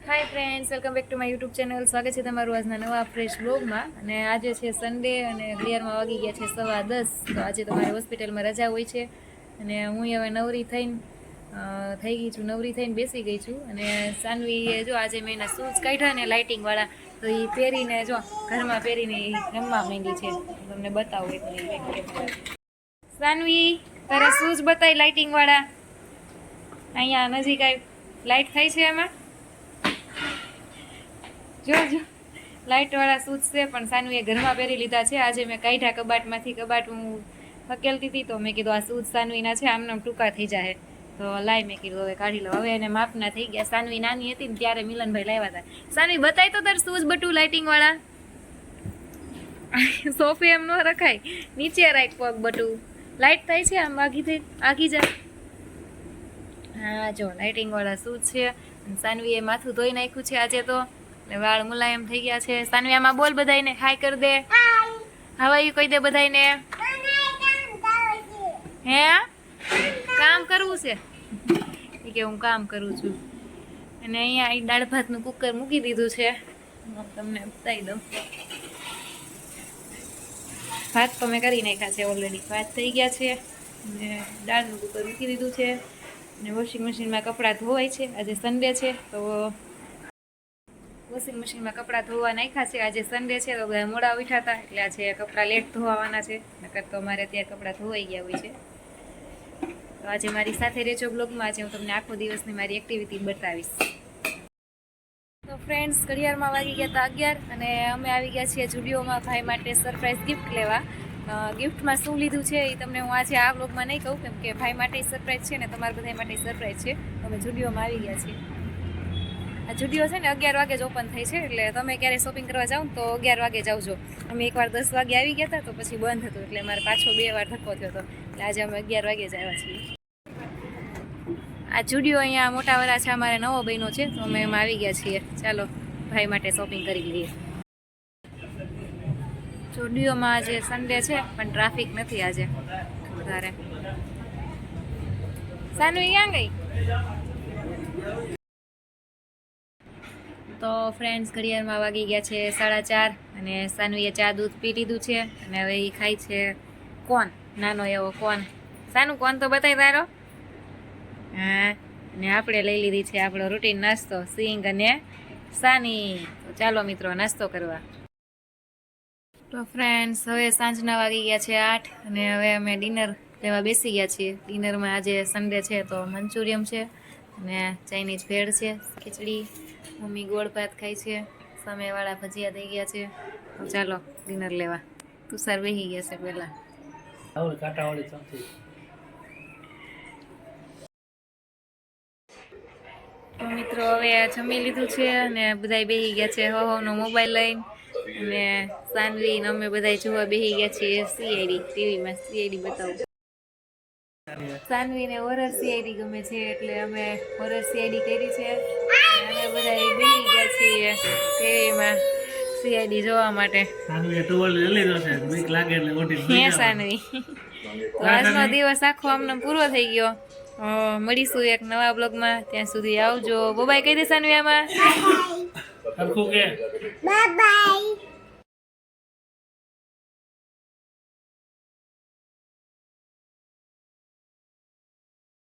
Hi friends, welcome back to my YouTube channel. સ્વાગત છે તમારું આજના નવા ફ્રેશ બ્લોગમાં. અને આજે છે સન્ડે અને ઘડિયાળમાં વાગી ગયા છે 10:15. તો આજે તો મારે હોસ્પિટલમાં રજા હોય છે અને હું હવે નવરી થઈને બેસી ગઈ છું. અને સાનવીએ જો આજે મેં એના શૂઝ કાઢ્યા ને લાઇટિંગવાળા, તો એ પહેરીને જો ઘરમાં પહેરીને રમવા માંડી છે. તમને બતાવું એક મિનિટ. સાનવી, તારા શૂઝ બતાવી લાઇટિંગવાળા. અહીંયા નજીક આવી લાઇટ થાય છે એમાં. જો લાઇટવાળા શૂઝ છે, પણ સાનવીએ ઘરમાં પહેરી લીધા છે. આજે મેં કાઢ્યા કબાટમાંથી. કબાટ હું હકેલતી હતી તો મેં કીધું આ શૂઝ સાનવીના છે, આમને ટૂંકા થઈ જાય, તો લાઈ મેં કીધું હવે કાઢી લો. હવે એને માપના થઈ ગયા. સાનવી નાની હતી ને ત્યારે મિલનભાઈ લાવ્યા હતા. સાનવી બતાય તો તાર શૂઝ બટું લાઇટિંગવાળા. સોફે એમ ન રખાય, નીચે રાખ પગ બટું. લાઇટ થાય છે આમ આગી જાય. હા જો લાઇટિંગવાળા શૂઝ છે. સાનવીએ માથું ધોઈ નાખ્યું છે આજે તો, વાળ મુલાયમ થઈ ગયા છે. સાનવી આમાં બોલ બધાયને, હાય કર દે. હવાયું કહી દે બધાયને. હે કામ કરવું છે કે હું કામ કરું છું. અને અહીંયા દાળ ભાતનું કુકર મૂકી દીધું છે, તમને બતાવી દઉં. ભાત તો મેં કરી નાખ્યા છે ઓલરેડી. ભાત થઈ ગયા છે અને દાળનું કુકર મૂકી દીધું છે. અને વોશિંગ મશીનમાં કપડાં ધોવાય છે. આજે સન્ડે છે તો વોશિંગ મશીનમાં કપડાં ધોવા નાખ્યા છે. આજે સન્ડે છે તો બધા મોડા ઉઠ્યા હતા, એટલે આજે કપડાં લેટ ધોવાના છે. નકર તો મારે ત્યાં કપડાં ધોવાઈ ગયા હોય છે. તો આજે મારી સાથે રહેજો બ્લોગમાં. આજે હું તમને આખો દિવસની મારી એક્ટિવિટી બતાવીશ. તો ફ્રેન્ડ્સ, ઘડિયાળમાં વાગી ગયા હતા 11 અને અમે આવી ગયા છીએ જુડિયોમાં ભાઈ માટે સરપ્રાઈઝ ગિફ્ટ લેવા. ગિફ્ટમાં શું લીધું છે એ તમને હું આજે આ બ્લોગમાં નહીં કહું, કેમ કે ભાઈ માટે સરપ્રાઈઝ છે ને તમારા બધા માટે સરપ્રાઈઝ છે. અમે જુડિયોમાં આવી ગયા છીએ. આ જુડિયો છે ને 11 વાગે જ ઓપન થઈ છે, એટલે તમે ક્યારે શોપિંગ કરવા જાઓ ને તો 11 વાગે જાવજો. અમે એકવાર 10 વાગે આવી ગયા હતા તો પછી બંધ હતું, એટલે મારે પાછો 2 વાર ધક્કો થયો હતો. એટલે આજે અમે 11 વાગે જ આવ્યા છીએ. આ જુડિયો અહીંયા મોટા વરાછા અમારે નવો બન્યો છે, તો અમે એમાં આવી ગયા છીએ. ચાલો ભાઈ માટે શોપિંગ કરી લઈએ. જુડિયોમાં આજે સન્ડે છે પણ ટ્રાફિક નથી આજે વધારે. સાનવી ક્યાં ગઈ? તો ફ્રેન્ડ્સ, ઘડિયાળમાં વાગી ગયા છે 4:30 અને સાનવીએ ચા દૂધ પી લીધું છે અને હવે એ ખાય છે કોન, નાનો એવો કોન. સાનું કોન તો બતાવી તારો. હા, અને આપણે લઈ લીધી છે આપણો રૂટીન નાસ્તો, સિંગ અને સાની. તો ચાલો મિત્રો નાસ્તો કરવા. તો ફ્રેન્ડ્સ, હવે સાંજના વાગી ગયા છે 8 અને હવે અમે ડિનર લેવા બેસી ગયા છીએ. ડિનરમાં આજે સન્ડે છે તો મંચુરિયમ છે અને ચાઇનીઝ ભેળ છે, ખીચડી. મમ્મી ગોળ ભાત ખાય છે, સામેવાળા ભજીયા થઈ ગયા છે. તો ચાલો ડિનર લેવા. તુષાર બેસી ગયા છે પહેલાં. તો મિત્રો હવે જમી લીધું છે અને બધા બેસી ગયા છે હવનો મોબાઈલ લઈને. અને સાનવી ને અમે બધા જોવા બેસી ગયા છીએ સીઆઈડી. ટીવીમાં સીઆઈડી બતાવું. સાનવીને હોરર સીઆઈડી ગમે છે, એટલે અમે હોરર સીઆઈડી કરી છે. અમે બધા બેસી ગયા છીએ ટીવીમાં સીઆઈડી જોવા માટે. હે સાનવી, તો આજનો દિવસ આખો અમને પૂરો થઈ ગયો. મળીશું એક નવા બ્લોગમાં. ત્યાં સુધી આવજો. બાય કહી દે સાનવી આમાં. Bye bye.